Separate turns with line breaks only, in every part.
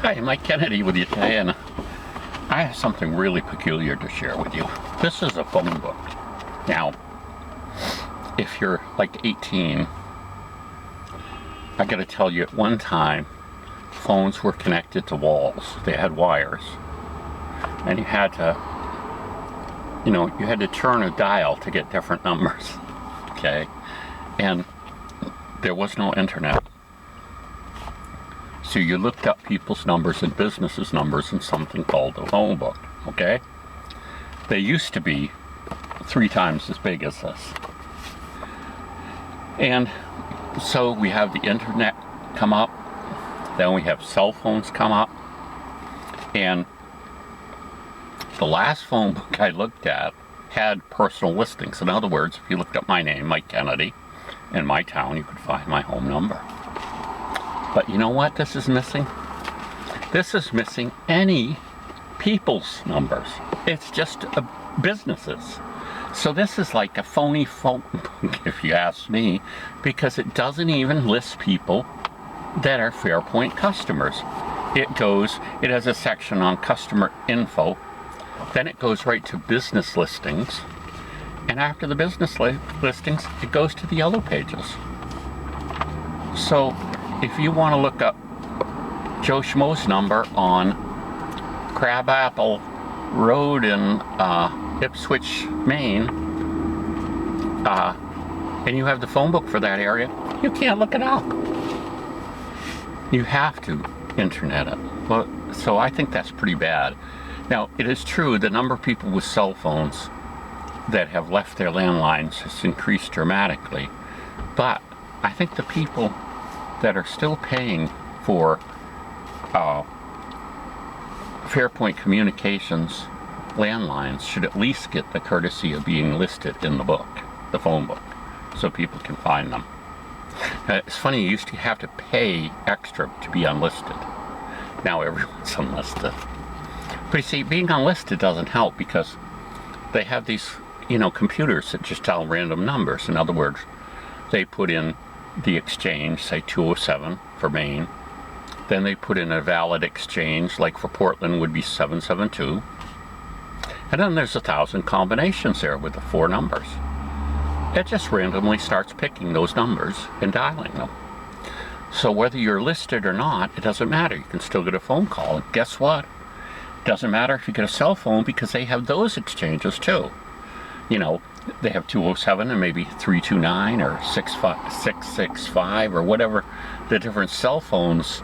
Hi, Mike Kennedy with you today, and I have something really peculiar to share with you. This is a phone book. Now, if you're like 18, I gotta tell you, at one time, phones were connected to walls. They had wires. And you had to turn a dial to get different numbers, okay? And there was no internet. So you looked up people's numbers and businesses' numbers in something called a phone book, okay? They used to be 3 times as big as this. And so we have the internet come up, then we have cell phones come up, and the last phone book I looked at had personal listings. In other words, if you looked up my name, Mike Kennedy, in my town, you could find my home number. But you know what this is missing? This is missing any people's numbers. It's just businesses. So this is like a phony phone book, if you ask me, because it doesn't even list people that are Fairpoint customers. It has a section on customer info, then it goes right to business listings, and after the business listings, it goes to the yellow pages. So if you want to look up Joe Schmo's number on Crabapple Road in Ipswich, Maine, and you have the phone book for that area, you can't look it up. You have to internet it. Well, so I think that's pretty bad. Now, it is true the number of people with cell phones that have left their landlines has increased dramatically, but I think the people that are still paying for Fairpoint Communications landlines should at least get the courtesy of being listed in the book, the phone book, so people can find them. It's funny, you used to have to pay extra to be unlisted. Now everyone's unlisted. But you see, being unlisted doesn't help because they have these, computers that just dial random numbers. In other words, they put in the exchange, say 207 for Maine. Then they put in a valid exchange, like for Portland would be 772. And then there's 1,000 combinations there with the 4 numbers. It just randomly starts picking those numbers and dialing them. So whether you're listed or not, it doesn't matter. You can still get a phone call. And guess what? It doesn't matter if you get a cell phone because they have those exchanges too. They have 207 and maybe 329 or 665 or whatever the different cell phones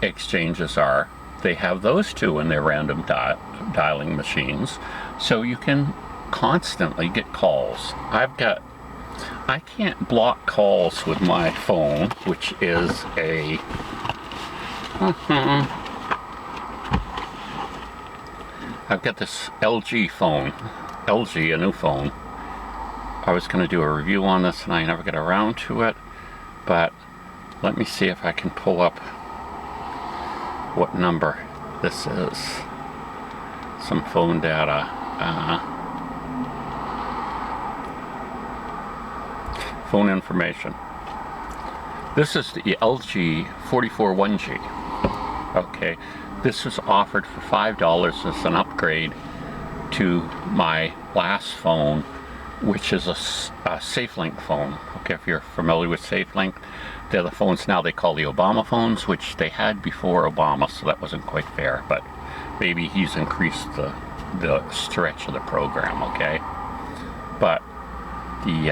exchanges are. They have those too in their random dialing machines. So you can constantly get calls. I can't block calls with my phone, which is a I've got this LG phone. LG, a new phone. I was going to do a review on this and I never got around to it, but let me see if I can pull up what number this is. Some phone data. Phone information. This is the LG441G. Okay, this was offered for $5 as an upgrade to my last phone, which is a SafeLink phone. Okay, if you're familiar with SafeLink, they're the phones now they call the Obama phones, which they had before Obama, so that wasn't quite fair, but maybe he's increased the stretch of the program, okay? But the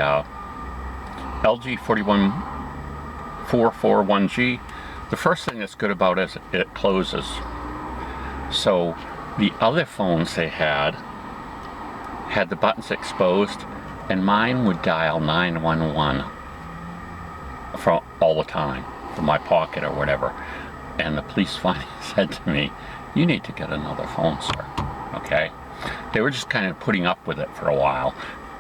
LG441G, the first thing that's good about it is it closes. So the other phones they had the buttons exposed, and mine would dial 911 from all the time from my pocket or whatever. And the police finally said to me, "You need to get another phone, sir." Okay? They were just kind of putting up with it for a while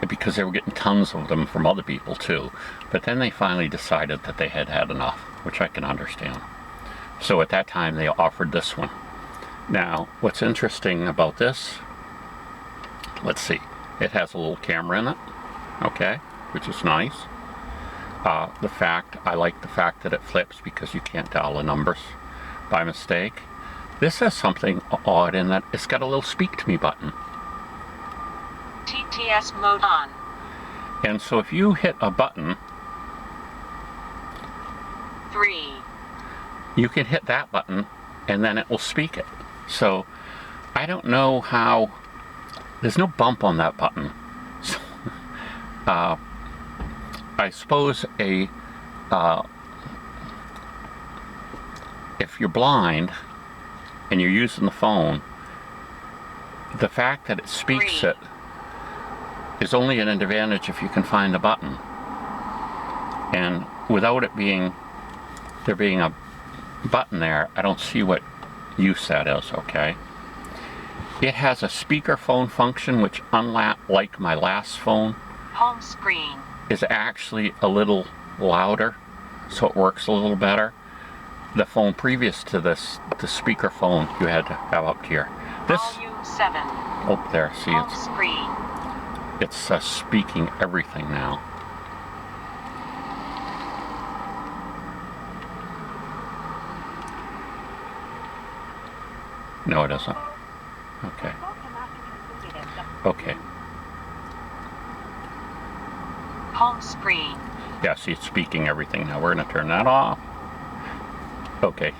because they were getting tons of them from other people too. But then they finally decided that they had had enough, which I can understand. So at that time they offered this one. Now, what's interesting about this, let's see, it has a little camera in it, okay, which is nice. I like the fact that it flips because you can't dial the numbers by mistake. This has something odd in that it's got a little speak to me button.
TTS mode on.
And so if you hit a button,
3.
you can hit that button and then it will speak it. So I don't know how, there's no bump on that button. So, I suppose if you're blind and you're using the phone, the fact that it speaks
3.
it is only an advantage if you can find the button. And without it being, there being a button there, I don't see what use that is, okay? It has a speakerphone function, which unlike my last phone,
Home screen.
is actually a little louder, so it works a little better. The phone previous to this, the speakerphone you had to have up here. This,
Volume 7.
oh there, see
Home screen.
it's speaking everything now. No, it doesn't. Okay. Okay.
Home screen.
Yeah, see, it's speaking everything now. We're going to turn that off. Okay.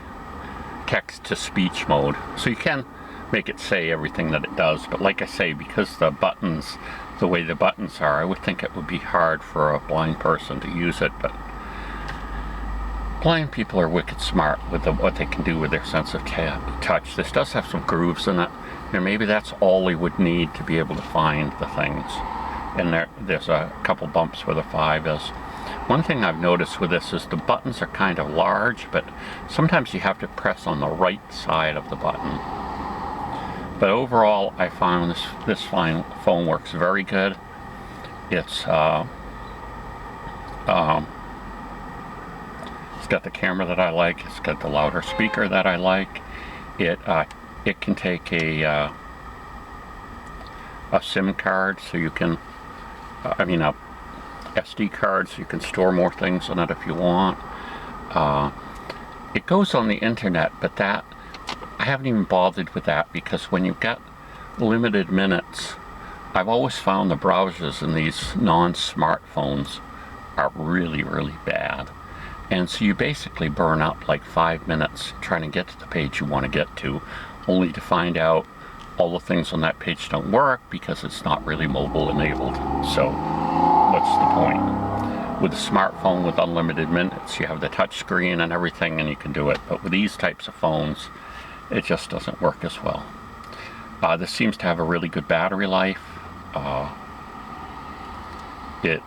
Text to speech mode. So you can make it say everything that it does, but like I say, because the buttons, the way the buttons are, I would think it would be hard for a blind person to use it, but blind people are wicked smart with what they can do with their sense of touch. This does have some grooves in it, and maybe that's all they would need to be able to find the things. And there's a couple bumps where the 5 is. One thing I've noticed with this is the buttons are kind of large, but sometimes you have to press on the right side of the button. But overall, I found this phone works very good. It's got the camera that I like. It's got the louder speaker that I like. It can take a SIM card, so you can, a SD card, so you can store more things on it if you want. It goes on the internet, but that I haven't even bothered with that, because when you've got limited minutes, I've always found the browsers in these non-smartphones are really, really bad. And so you basically burn up like 5 minutes trying to get to the page you want to get to, only to find out all the things on that page don't work because it's not really mobile enabled. So what's the point? With a smartphone with unlimited minutes, you have the touch screen and everything and you can do it. But with these types of phones, it just doesn't work as well. This seems to have a really good battery life. It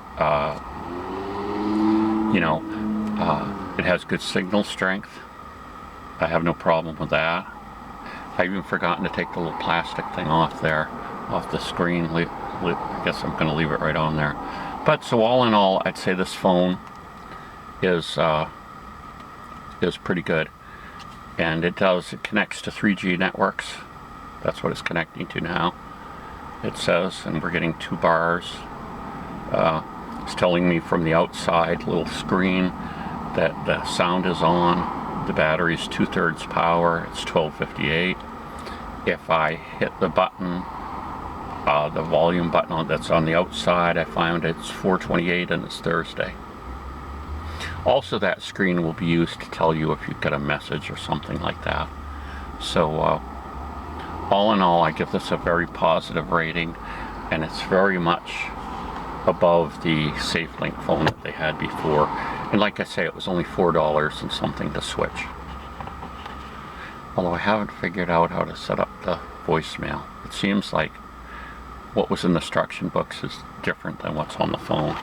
has good signal strength. I have no problem with that. I've even forgotten to take the little plastic thing off there, off the screen. I guess I'm going to leave it right on there. But so all in all, I'd say this phone is pretty good. And it connects to 3G networks. That's what it's connecting to now, it says, and we're getting 2 bars. It's telling me from the outside little screen that the sound is on. The battery's 2/3 power. It's 1258. If I hit the button, the volume button that's on the outside, I found it's 428 and it's Thursday. Also, that screen will be used to tell you if you've got a message or something like that. So all in all, I give this a very positive rating, and it's very much above the SafeLink phone that they had before. And like I say, it was only $4 and something to switch. Although I haven't figured out how to set up the voicemail. It seems like what was in the instruction books is different than what's on the phone.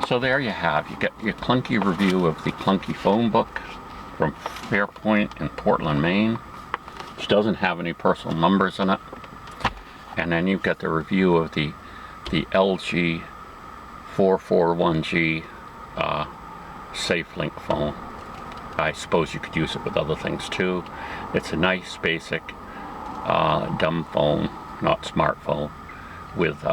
So there you have, you get your clunky review of the clunky phone book from Fairpoint in Portland, Maine, which doesn't have any personal numbers in it. And then you've got the review of the LG441G SafeLink phone. I suppose you could use it with other things too. It's a nice basic dumb phone, not smartphone, with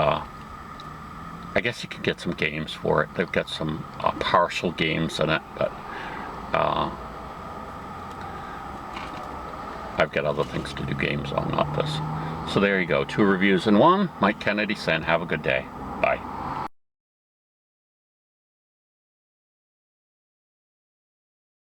I guess you can get some games for it. They've got some partial games in it, but I've got other things to do games on, not this. So there you go, 2 reviews in 1. Mike Kennedy saying have a good day. Bye.